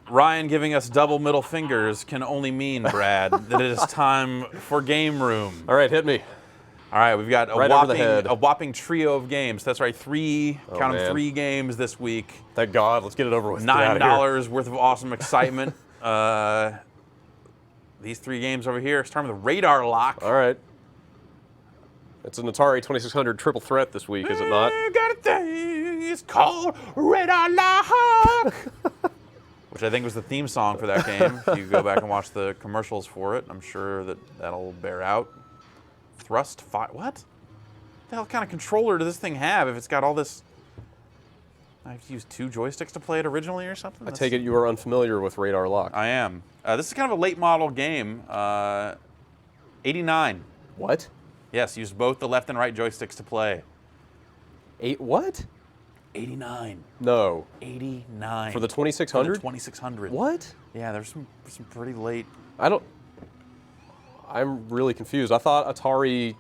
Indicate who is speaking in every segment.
Speaker 1: Ryan giving us double middle fingers can only mean, Brad, that it is time for Game Room.
Speaker 2: All right, hit me.
Speaker 1: All right, we've got
Speaker 2: Right over the head.
Speaker 1: a whopping trio of games. That's right, count them,
Speaker 2: man.
Speaker 1: 3 games this week.
Speaker 2: Thank God. Let's get it over with. Get outta here.
Speaker 1: $9 worth of awesome excitement. These 3 games over here. Starting with Radar Lock.
Speaker 2: All right. It's an Atari 2600 triple threat this week, is it not?
Speaker 1: I got a thing. It's called Radar Lock. Which I think was the theme song for that game. If you go back and watch the commercials for it, I'm sure that'll bear out. Thrust fire. What? The hell kind of controller does this thing have if it's got all this? I have to use 2 joysticks to play it originally or something?
Speaker 2: I take it you are unfamiliar with Radar Lock.
Speaker 1: I am. This is kind of a late model game. 89.
Speaker 2: What?
Speaker 1: Yes, used both the left and right joysticks to play.
Speaker 2: What?
Speaker 1: 89.
Speaker 2: No.
Speaker 1: 89.
Speaker 2: For the
Speaker 1: For
Speaker 2: 2600?
Speaker 1: the 2600.
Speaker 2: What?
Speaker 1: Yeah, there's some pretty late.
Speaker 2: I'm really confused. I thought Atari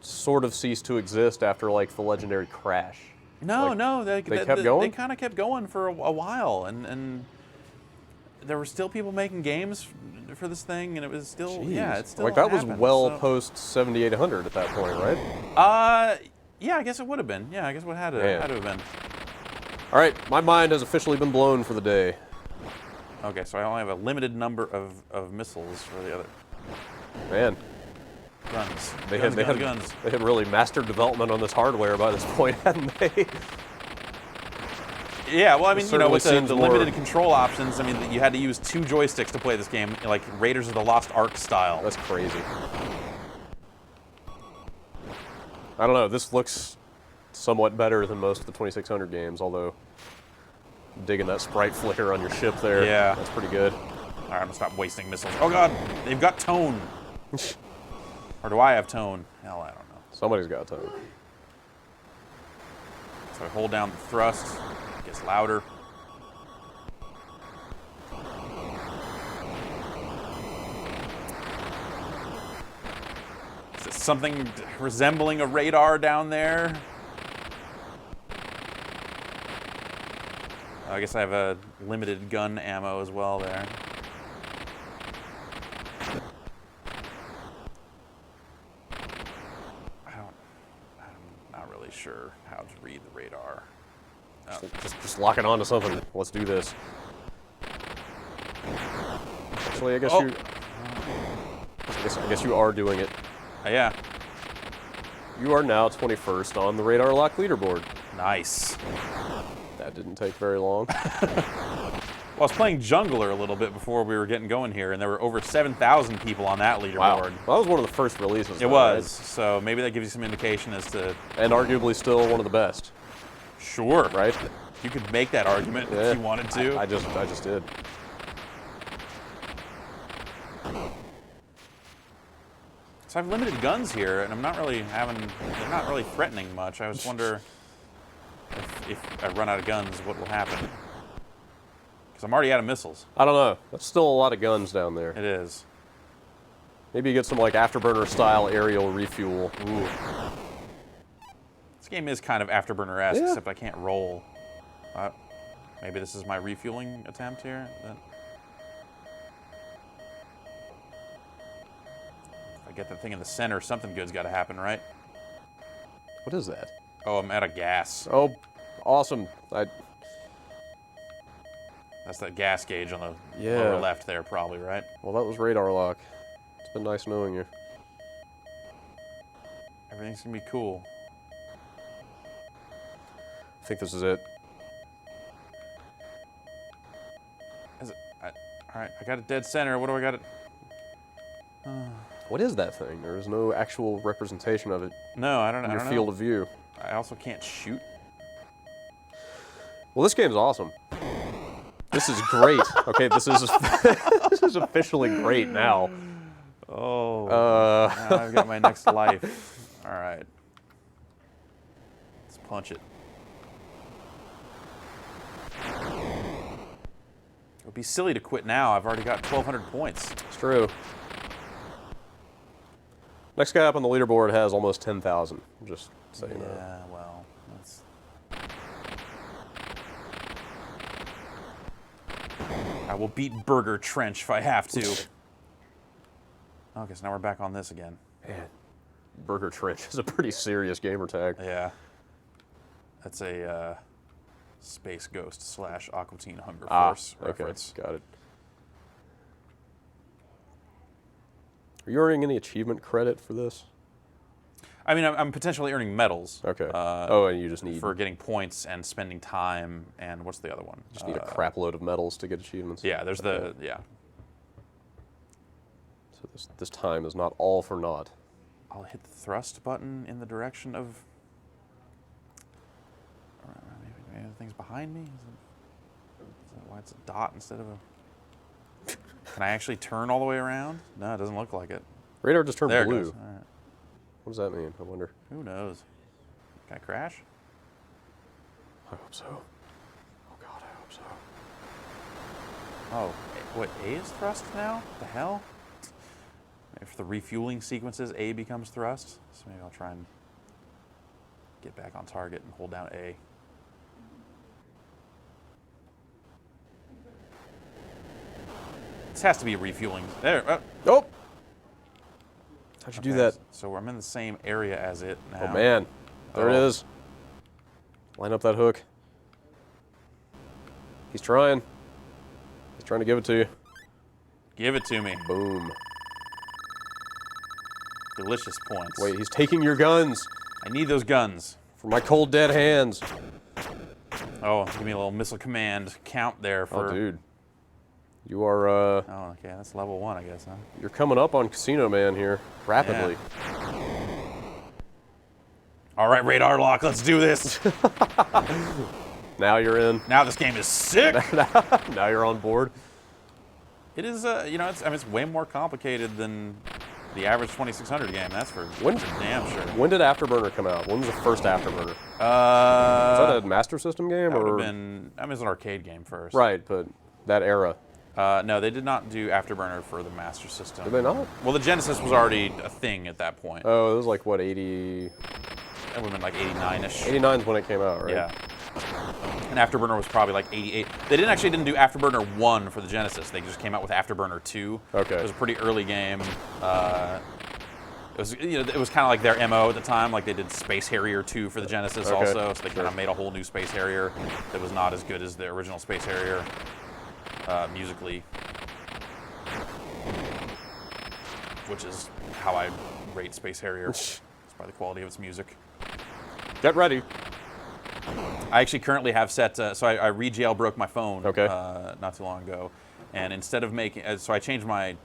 Speaker 2: sort of ceased to exist after like the legendary Crash.
Speaker 1: No,
Speaker 2: they kept going?
Speaker 1: They kind of kept going for a while, and there were still people making games for this thing, and it was still,
Speaker 2: Jeez.
Speaker 1: yeah, it's still
Speaker 2: like that was
Speaker 1: happened,
Speaker 2: well
Speaker 1: so.
Speaker 2: post 7800 at that point, right?
Speaker 1: Yeah, I guess it would have been. Yeah, I guess it had to have been.
Speaker 2: All right, my mind has officially been blown for the day.
Speaker 1: Okay, so I only have a limited number of missiles for the other
Speaker 2: Man,
Speaker 1: guns.
Speaker 2: they
Speaker 1: guns.
Speaker 2: had really mastered development on this hardware by this point, hadn't they?
Speaker 1: Yeah, well, I mean,
Speaker 2: certainly
Speaker 1: with the
Speaker 2: seems more-
Speaker 1: limited control options, I mean, you had to use 2 joysticks to play this game, like Raiders of the Lost Ark style.
Speaker 2: That's crazy. I don't know. This looks somewhat better than most of the 2600 games, although digging that sprite flicker on your ship there.
Speaker 1: Yeah.
Speaker 2: That's pretty good.
Speaker 1: All right, I'm gonna stop wasting missiles. Oh God, they've got tone. Or do I have tone? Hell, I don't know.
Speaker 2: Somebody's got time.
Speaker 1: So I hold down the thrust, it gets louder. Is it something resembling a radar down there? I guess I have a limited gun ammo as well there. I'm not really sure how to read the radar. Oh.
Speaker 2: Just lock it onto something. Let's do this. Actually, I guess
Speaker 1: Oh.
Speaker 2: I guess you are doing it.
Speaker 1: Yeah,
Speaker 2: You are now 21st on the Radar Lock leaderboard.
Speaker 1: nice.
Speaker 2: That didn't take very long.
Speaker 1: Well, I was playing Jungler a little bit before we were getting going here, and there were over 7,000 people on that leaderboard.
Speaker 2: Wow. Well, that was one of the first releases.
Speaker 1: It
Speaker 2: though,
Speaker 1: was,
Speaker 2: right?
Speaker 1: so maybe that gives you some indication as to,
Speaker 2: And arguably still one of the best,
Speaker 1: sure,
Speaker 2: right?
Speaker 1: you could make that argument
Speaker 2: Yeah.
Speaker 1: if you wanted to.
Speaker 2: I just did.
Speaker 1: So I have limited guns here, and I'm not really they're not really threatening much. I just wonder if I run out of guns, what will happen? Because I'm already out of missiles.
Speaker 2: I don't know. That's still a lot of guns down there.
Speaker 1: It is.
Speaker 2: Maybe you get some like Afterburner style aerial refuel.
Speaker 1: Ooh. This game is kind of Afterburner-esque,
Speaker 2: Yeah.
Speaker 1: except I can't roll. Maybe this is my refueling attempt here. If I get the thing in the center, something good's got to happen, right?
Speaker 2: What is that?
Speaker 1: Oh, I'm out of gas.
Speaker 2: Oh, awesome.
Speaker 1: That's that gas gauge on the
Speaker 2: Yeah.
Speaker 1: lower left there, probably, right?
Speaker 2: Well, that was Radar Lock. It's been nice knowing you.
Speaker 1: Everything's gonna be cool.
Speaker 2: I think this is it.
Speaker 1: Is it? All right, I got it dead center. What do I got it?
Speaker 2: What is that thing? There is no actual representation of it
Speaker 1: No, I don't know.
Speaker 2: in
Speaker 1: I
Speaker 2: your
Speaker 1: don't
Speaker 2: field
Speaker 1: know.
Speaker 2: of view.
Speaker 1: I also can't shoot.
Speaker 2: Well, this game's awesome. This is great. Okay, this is this is officially great now.
Speaker 1: Oh, now I've got my next life. All right. Let's punch it. It would be silly to quit now. I've already got 1,200 points.
Speaker 2: It's true. Next guy up on the leaderboard has almost 10,000. Just so you know.
Speaker 1: Yeah, well, that's... I will beat Burger Trench if I have to. Okay, so now we're back on this again.
Speaker 2: Man, Burger Trench is a pretty serious gamer tag.
Speaker 1: Yeah. That's a Space Ghost / Aqua Teen Hunger
Speaker 2: Ah,
Speaker 1: Force reference.
Speaker 2: Okay, got it. Are you earning any achievement credit for this?
Speaker 1: I mean, I'm potentially earning medals.
Speaker 2: Okay. And you just need
Speaker 1: for getting points and spending time, and what's the other one?
Speaker 2: just need a crap load of medals to get achievements.
Speaker 1: Yeah, there's
Speaker 2: Okay. So this time is not all for naught.
Speaker 1: I'll hit the thrust button in the direction of. Maybe the thing's behind me. Is that why it's a dot instead of a? Can I actually turn all the way around? No, it doesn't look like it.
Speaker 2: Radar just turned
Speaker 1: There
Speaker 2: blue.
Speaker 1: it goes. All right.
Speaker 2: What does that mean? I wonder.
Speaker 1: Who knows? Can I crash?
Speaker 2: I hope so. Oh God, I hope so.
Speaker 1: Oh, what? A is thrust now? What the hell? Maybe for the refueling sequences, A becomes thrust. So maybe I'll try and get back on target and hold down A. This has to be refueling. There.
Speaker 2: Oh! How'd you do
Speaker 1: Okay,
Speaker 2: that?
Speaker 1: So I'm in the same area as it now.
Speaker 2: Oh man, there it
Speaker 1: Oh.
Speaker 2: is. Line up that hook. He's trying. He's trying to give it to you.
Speaker 1: Give it to me.
Speaker 2: Boom.
Speaker 1: Delicious points.
Speaker 2: Wait, he's taking your guns
Speaker 1: I need those guns.
Speaker 2: from my cold dead hands.
Speaker 1: Oh, give me a little missile command count there for.
Speaker 2: Oh, dude. You are,
Speaker 1: Oh, okay, that's level 1, I guess, huh?
Speaker 2: you're coming up on Casino Man here rapidly.
Speaker 1: All right, radar lock, let's do this.
Speaker 2: Now you're in.
Speaker 1: Now this game is sick.
Speaker 2: Now you're on board.
Speaker 1: It is, it's way more complicated than the average 2600 game. That's for damn sure.
Speaker 2: When did Afterburner come out? When was the first Afterburner? Was that a Master System game?
Speaker 1: That would
Speaker 2: or
Speaker 1: have been. I mean, it was an arcade game first.
Speaker 2: Right, but that era.
Speaker 1: No, they did not do Afterburner for the Master System.
Speaker 2: Did they not?
Speaker 1: Well, the Genesis was already a thing at that point.
Speaker 2: Oh, it was like, what, 80...
Speaker 1: It would have been like 89-ish.
Speaker 2: 89 is when it came out, right?
Speaker 1: Yeah. And Afterburner was probably like 88. They didn't do Afterburner 1 for the Genesis. They just came out with Afterburner 2.
Speaker 2: Okay.
Speaker 1: It was a pretty early game. It was kind of like their MO at the time. Like they did Space Harrier 2 for the Genesis
Speaker 2: Okay,
Speaker 1: also. So they kind
Speaker 2: sure.
Speaker 1: of made a whole new Space Harrier that was not as good as the original Space Harrier musically. Which is how I rate Space Harrier. It's by the quality of its music.
Speaker 2: Get ready.
Speaker 1: I actually currently have set, so I re-jailbroke my phone
Speaker 2: Okay.
Speaker 1: Not too long ago. And instead of making, so I changed my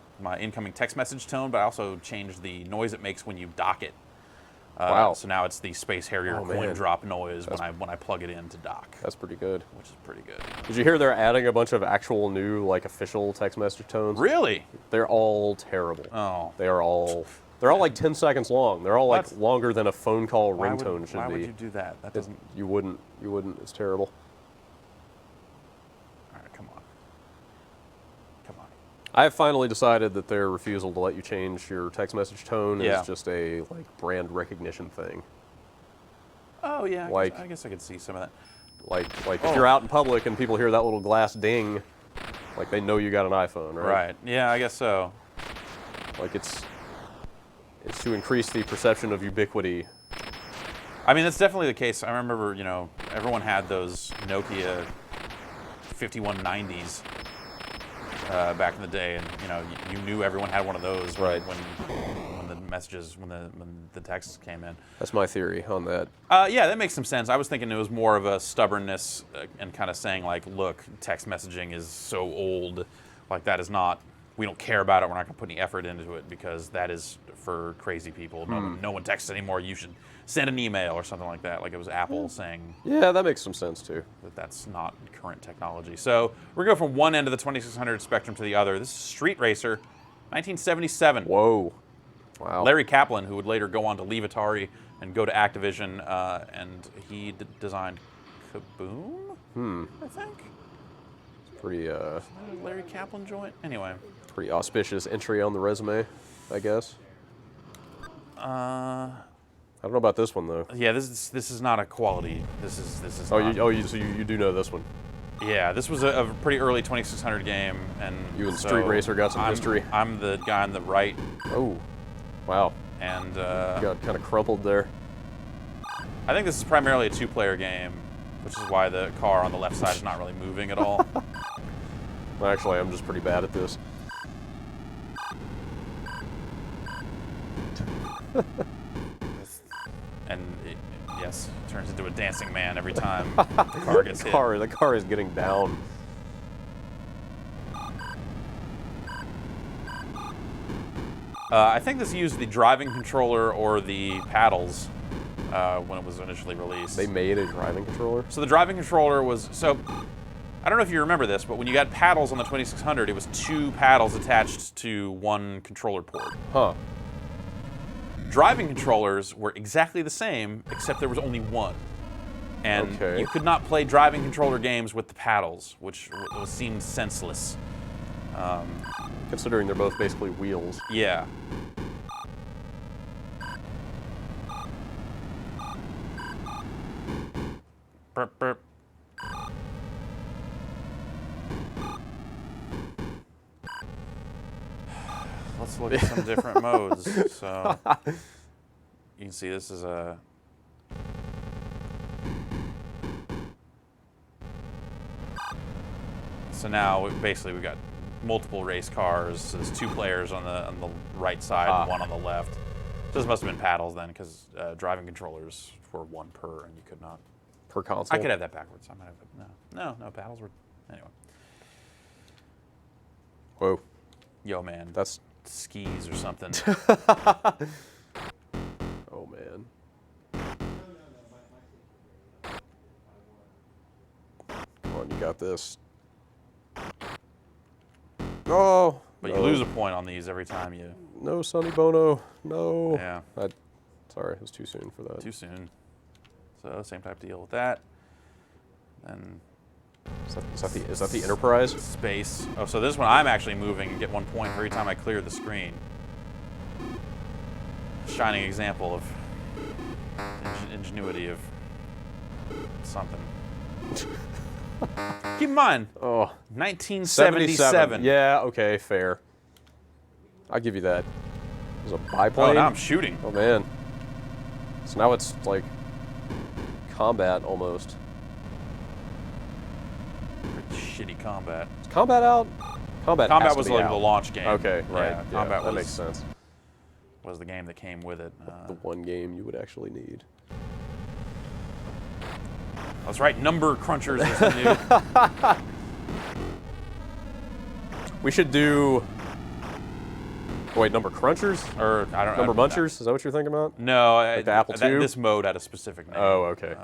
Speaker 1: incoming text message tone, but I also changed the noise it makes when you dock it.
Speaker 2: Wow.
Speaker 1: So now it's the Space Harrier
Speaker 2: Oh,
Speaker 1: coin
Speaker 2: man.
Speaker 1: drop noise when I plug it in to dock,
Speaker 2: That's pretty good.
Speaker 1: which is pretty good.
Speaker 2: Did you hear they're adding a bunch of actual new, like, official text message tones?
Speaker 1: Really?
Speaker 2: They're all terrible.
Speaker 1: Oh.
Speaker 2: They're all like 10 seconds long. They're all like
Speaker 1: What?
Speaker 2: longer than a phone call
Speaker 1: Why
Speaker 2: ringtone
Speaker 1: would,
Speaker 2: should
Speaker 1: why
Speaker 2: be.
Speaker 1: would you do that? That doesn't.
Speaker 2: You wouldn't. It's terrible.
Speaker 1: All right, come on. Come on.
Speaker 2: I have finally decided that their refusal to let you change your text message tone
Speaker 1: Yeah.
Speaker 2: is just a like brand recognition thing.
Speaker 1: Oh yeah.
Speaker 2: Like-
Speaker 1: I guess I could see some of that.
Speaker 2: Like
Speaker 1: Oh.
Speaker 2: if you're out in public and people hear that little glass ding, like they know you got an iPhone, right?
Speaker 1: Right. Yeah, I guess so.
Speaker 2: Like it's to increase the perception of ubiquity.
Speaker 1: I mean, that's definitely the case. I remember, everyone had those Nokia 5190s back in the day, and you knew everyone had one of those
Speaker 2: Right.
Speaker 1: when the messages, when the texts came in.
Speaker 2: That's my theory on that.
Speaker 1: Yeah, that makes some sense. I was thinking it was more of a stubbornness and kind of saying like, look, text messaging is so old, like that is not. We don't care about it. We're not going to put any effort into it because that is for crazy people. No one texts anymore. You should send an email or something like that. Like it was Apple saying
Speaker 2: Yeah, that makes some sense too.
Speaker 1: that that's not current technology. So we're going from one end of the 2600 spectrum to the other. This is Street Racer, 1977.
Speaker 2: Whoa. Wow.
Speaker 1: Larry Kaplan, who would later go on to leave Atari and go to Activision, and he designed Kaboom, I think.
Speaker 2: Pretty
Speaker 1: Larry Kaplan joint? Anyway.
Speaker 2: pretty auspicious entry on the resume, I guess.
Speaker 1: Uh,
Speaker 2: I don't know about this one though.
Speaker 1: yeah, this is not a quality. This is.
Speaker 2: Oh,
Speaker 1: not,
Speaker 2: so you do know this one.
Speaker 1: Yeah, this was a pretty early 2600 game, and
Speaker 2: You and
Speaker 1: so
Speaker 2: Street Racer got some
Speaker 1: I'm-
Speaker 2: history.
Speaker 1: I'm the guy on the right,
Speaker 2: Oh, wow.
Speaker 1: and
Speaker 2: Got kind of crumpled there.
Speaker 1: I think this is primarily a two-player game, which is why the car on the left side is not really moving at all.
Speaker 2: Well, actually, I'm just pretty bad at this.
Speaker 1: And yes, it turns into a dancing man every time the car gets hit.
Speaker 2: The car is getting down.
Speaker 1: I think this used the driving controller or the paddles when it was initially released.
Speaker 2: They made a driving controller?
Speaker 1: So the driving controller was, so I don't know if you remember this, but when you got paddles on the 2600, it was 2 paddles attached to 1 controller port.
Speaker 2: Huh.
Speaker 1: Driving controllers were exactly the same, except there was only 1. And
Speaker 2: Okay.
Speaker 1: you could not play driving controller games with the paddles, which seemed senseless.
Speaker 2: Considering they're both basically wheels.
Speaker 1: Yeah. Burp, burp. Let's look at some different modes. So you can see this is a so now basically we've got multiple race cars. So there's 2 players on the right side and 1 on the left. So this must have been paddles then, because driving controllers were 1 per, and you could not.
Speaker 2: Per console?
Speaker 1: I could have that backwards. I might have no paddles were anyway.
Speaker 2: Whoa.
Speaker 1: Yo, man,
Speaker 2: That's...
Speaker 1: skis or something.
Speaker 2: Oh, man. Come on, you got this. Oh!
Speaker 1: But
Speaker 2: no.
Speaker 1: you lose a point on these every time you.
Speaker 2: No, Sonny Bono. No.
Speaker 1: Yeah.
Speaker 2: Sorry, it was too soon for that.
Speaker 1: Too soon. So same type deal with that. And
Speaker 2: Is that the Enterprise?
Speaker 1: space. Oh, so this one I'm actually moving and get 1 point every time I clear the screen. Shining example of ingenuity of something. Keep in mind,
Speaker 2: Oh.
Speaker 1: 1977.
Speaker 2: Yeah, okay, fair. I'll give you that. It was a biplane.
Speaker 1: Oh, now I'm shooting.
Speaker 2: Oh, man. So now it's like combat almost.
Speaker 1: Shitty combat.
Speaker 2: Is combat out? Combat has to
Speaker 1: was
Speaker 2: be
Speaker 1: like
Speaker 2: out.
Speaker 1: the launch game.
Speaker 2: Okay, right.
Speaker 1: Yeah,
Speaker 2: Yeah,
Speaker 1: combat
Speaker 2: that makes sense.
Speaker 1: was the game that came with it.
Speaker 2: The one game you would actually need.
Speaker 1: That's right, number crunchers is the new.
Speaker 2: We should do... Wait, number crunchers?
Speaker 1: Or I don't.
Speaker 2: Number munchers? Is that what you're thinking about?
Speaker 1: No,
Speaker 2: Like the Apple II?
Speaker 1: This mode had a specific name.
Speaker 2: Oh, okay.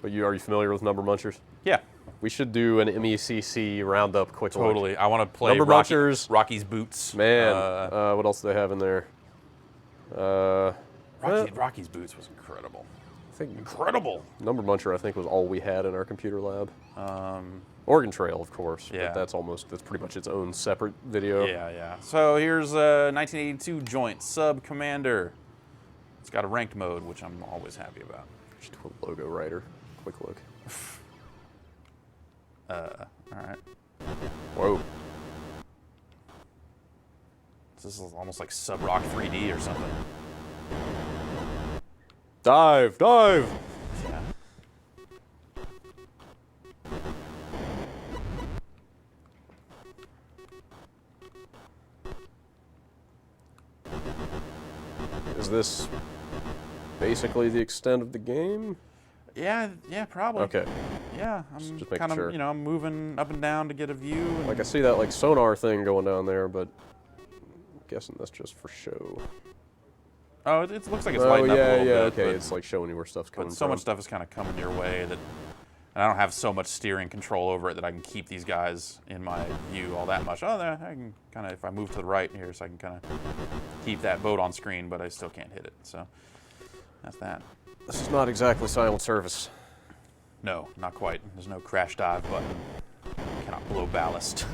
Speaker 2: But are you familiar with number munchers?
Speaker 1: Yeah,
Speaker 2: We should do an MECC roundup quick look.
Speaker 1: totally. I want to play
Speaker 2: Number munchers.
Speaker 1: Rocky's Boots.
Speaker 2: Man, what else do they have in there?
Speaker 1: Rocky's Boots was incredible.
Speaker 2: I think
Speaker 1: Incredible.
Speaker 2: Number Muncher, I think, was all we had in our computer lab. Oregon Trail, of course.
Speaker 1: Yeah.
Speaker 2: But that's pretty much its own separate video.
Speaker 1: Yeah. So here's 1982 joint Sub Commander. It's got a ranked mode, which I'm always happy about.
Speaker 2: Just do a logo writer. Quick look.
Speaker 1: All right.
Speaker 2: Whoa.
Speaker 1: This is almost like Sub Rock 3D or something.
Speaker 2: Dive! Dive!
Speaker 1: Yeah.
Speaker 2: Is this basically the extent of the game?
Speaker 1: Yeah, probably.
Speaker 2: Okay.
Speaker 1: Yeah, I'm
Speaker 2: Just making
Speaker 1: kind of,
Speaker 2: sure.
Speaker 1: I'm moving up and down to get a view. And
Speaker 2: Like, I see that, like, sonar thing going down there, but I'm guessing that's just for show.
Speaker 1: oh, it looks like it's
Speaker 2: Oh,
Speaker 1: lighting
Speaker 2: yeah,
Speaker 1: up a little
Speaker 2: yeah,
Speaker 1: bit.
Speaker 2: okay.
Speaker 1: But,
Speaker 2: It's, like, showing you where stuff's coming
Speaker 1: but so
Speaker 2: from.
Speaker 1: much stuff is kind of coming your way that, and I don't have so much steering control over it that I can keep these guys in my view all that much. Oh, there, I can kind of, if I move to the right here, so I can kind of keep that boat on screen, but I still can't hit it. So that's that.
Speaker 2: This is not exactly silent service.
Speaker 1: No, not quite. There's no crash dive button. Cannot blow ballast.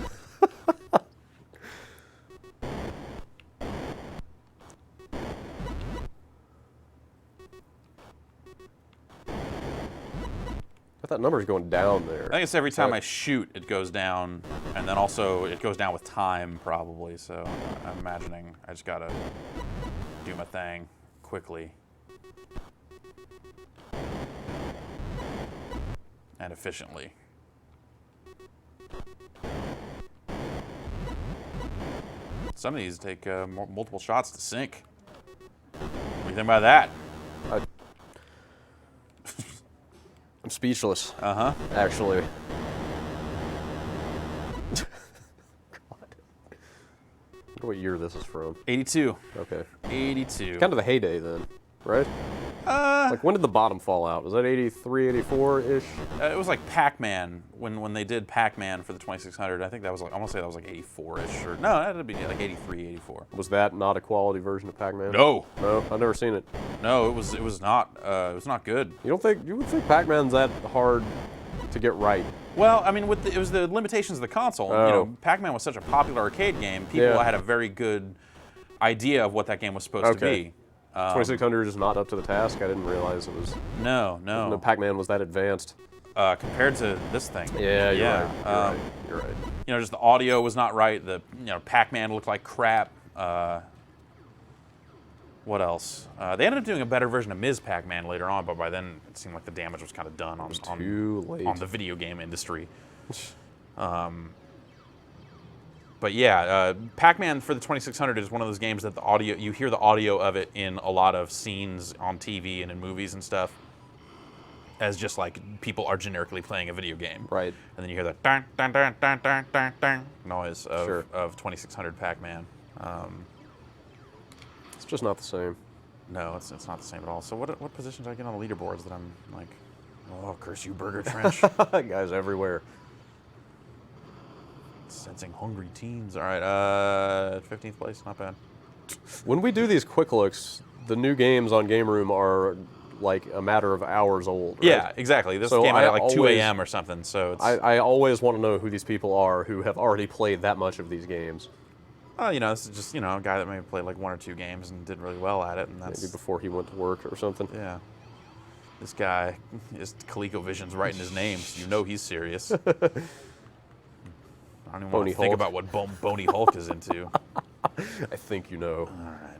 Speaker 2: But that number's going down there.
Speaker 1: I think it's every time I shoot, it goes down, and then also it goes down with time, probably. So I'm imagining I just gotta do my thing quickly and efficiently. Some of these take multiple shots to sink. What do you think about that?
Speaker 2: I'm speechless.
Speaker 1: Uh-huh.
Speaker 2: Actually. God. I wonder what year this is from.
Speaker 1: 82.
Speaker 2: Okay.
Speaker 1: 82.
Speaker 2: Kind of the heyday then, right? Like, when did the bottom fall out? Was that 83, 84-ish?
Speaker 1: It was like Pac-Man when they did Pac-Man for the 2600. I think that was like, I want to say that was like 84-ish, or no, that'd be like 83, 84.
Speaker 2: Was that not a quality version of Pac-Man?
Speaker 1: No,
Speaker 2: No, I've never seen it.
Speaker 1: no, it was not good.
Speaker 2: You would think Pac-Man's that hard to get right?
Speaker 1: Well, I mean, it was the limitations of the console.
Speaker 2: Oh.
Speaker 1: You know, Pac-Man was such a popular arcade game. People
Speaker 2: Yeah.
Speaker 1: had a very good idea of what that game was supposed to
Speaker 2: Okay.
Speaker 1: be.
Speaker 2: 2600 is not up to the task. I didn't realize it was.
Speaker 1: No,
Speaker 2: The Pac-Man was that advanced.
Speaker 1: compared to this thing.
Speaker 2: Yeah, you're
Speaker 1: yeah.
Speaker 2: right. You're right.
Speaker 1: You know, just the audio was not right. Pac-Man looked like crap. What else? They ended up doing a better version of Ms. Pac-Man later on, but by then it seemed like the damage was kind of done on
Speaker 2: Too late.
Speaker 1: on the video game industry. But yeah, Pac-Man for the 2600 is one of those games that you hear the audio of it in a lot of scenes on TV and in movies and stuff, as just like people are generically playing a video game.
Speaker 2: Right.
Speaker 1: And then you hear that dun, dun, dun, dun, dun, dun, dun noise of,
Speaker 2: Sure.
Speaker 1: of 2600 Pac-Man.
Speaker 2: It's just not the same.
Speaker 1: No, it's not the same at all. So what position did I get on the leaderboards that I'm like, oh, curse you, Burger Trench.
Speaker 2: Guys everywhere.
Speaker 1: Sensing hungry teens. All right, 15th place, not bad.
Speaker 2: When we do these quick looks, the new games on Game Room are like a matter of hours old. Right?
Speaker 1: Yeah, exactly. This
Speaker 2: So
Speaker 1: came out
Speaker 2: I
Speaker 1: at like 2
Speaker 2: always-
Speaker 1: a.m. or something, so it's,
Speaker 2: I always want to know who these people are who have already played that much of these games.
Speaker 1: this is just, a guy that maybe played like 1 or 2 games and did really well at it, and that's,
Speaker 2: Maybe before he went to work or something.
Speaker 1: yeah. This guy, ColecoVision's right in his name, so you know he's serious. I don't even want
Speaker 2: Boney
Speaker 1: to think
Speaker 2: Hulk.
Speaker 1: about what Boney Hulk is into.
Speaker 2: I think you know.
Speaker 1: All right.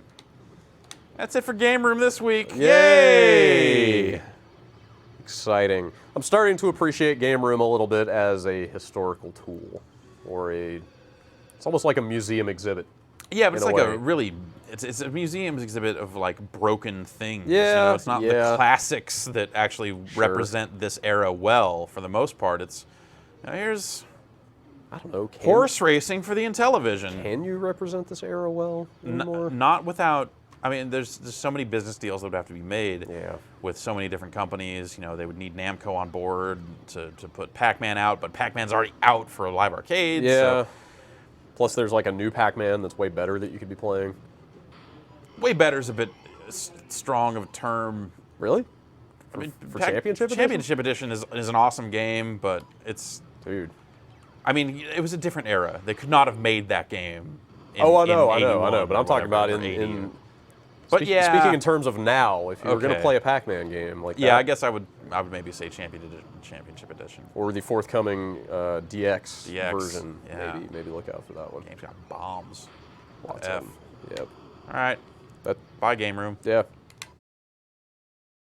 Speaker 1: That's it for Game Room this week.
Speaker 2: Yay! Exciting. I'm starting to appreciate Game Room a little bit as a historical tool, or it's almost like a museum exhibit.
Speaker 1: Yeah, but it's
Speaker 2: in a
Speaker 1: like
Speaker 2: way.
Speaker 1: a really, it's a museum exhibit of like broken things.
Speaker 2: Yeah,
Speaker 1: It's not the
Speaker 2: yeah.
Speaker 1: classics that actually represent this era well. For the most part, it's here's
Speaker 2: I don't know.
Speaker 1: horse racing for the Intellivision.
Speaker 2: Can you represent this era well anymore?
Speaker 1: Not without. I mean, there's so many business deals that would have to be made
Speaker 2: Yeah.
Speaker 1: with so many different companies. They would need Namco on board to put Pac-Man out, but Pac-Man's already out for a live arcade.
Speaker 2: Yeah.
Speaker 1: So
Speaker 2: Plus, there's like a new Pac-Man that's way better that you could be playing.
Speaker 1: way better is a bit strong of a term.
Speaker 2: Really?
Speaker 1: I mean,
Speaker 2: for Championship Edition?
Speaker 1: Championship Edition is an awesome game, but it's.
Speaker 2: Dude.
Speaker 1: I mean, it was a different era. They could not have made that game. In,
Speaker 2: I
Speaker 1: in
Speaker 2: know.
Speaker 1: 81
Speaker 2: But
Speaker 1: or
Speaker 2: I'm talking about
Speaker 1: whatever, or 80.
Speaker 2: in
Speaker 1: But yeah,
Speaker 2: speaking in terms of now, if you were going to
Speaker 1: Okay.
Speaker 2: play a Pac-Man game like
Speaker 1: yeah,
Speaker 2: that,
Speaker 1: I guess I would maybe say Championship Edition.
Speaker 2: or the forthcoming DX,
Speaker 1: DX,
Speaker 2: version,
Speaker 1: yeah.
Speaker 2: maybe look out for that one.
Speaker 1: Game's got bombs.
Speaker 2: Lots
Speaker 1: F.
Speaker 2: of them. Yep.
Speaker 1: All right,
Speaker 2: That
Speaker 1: bye Game Room.
Speaker 2: yeah.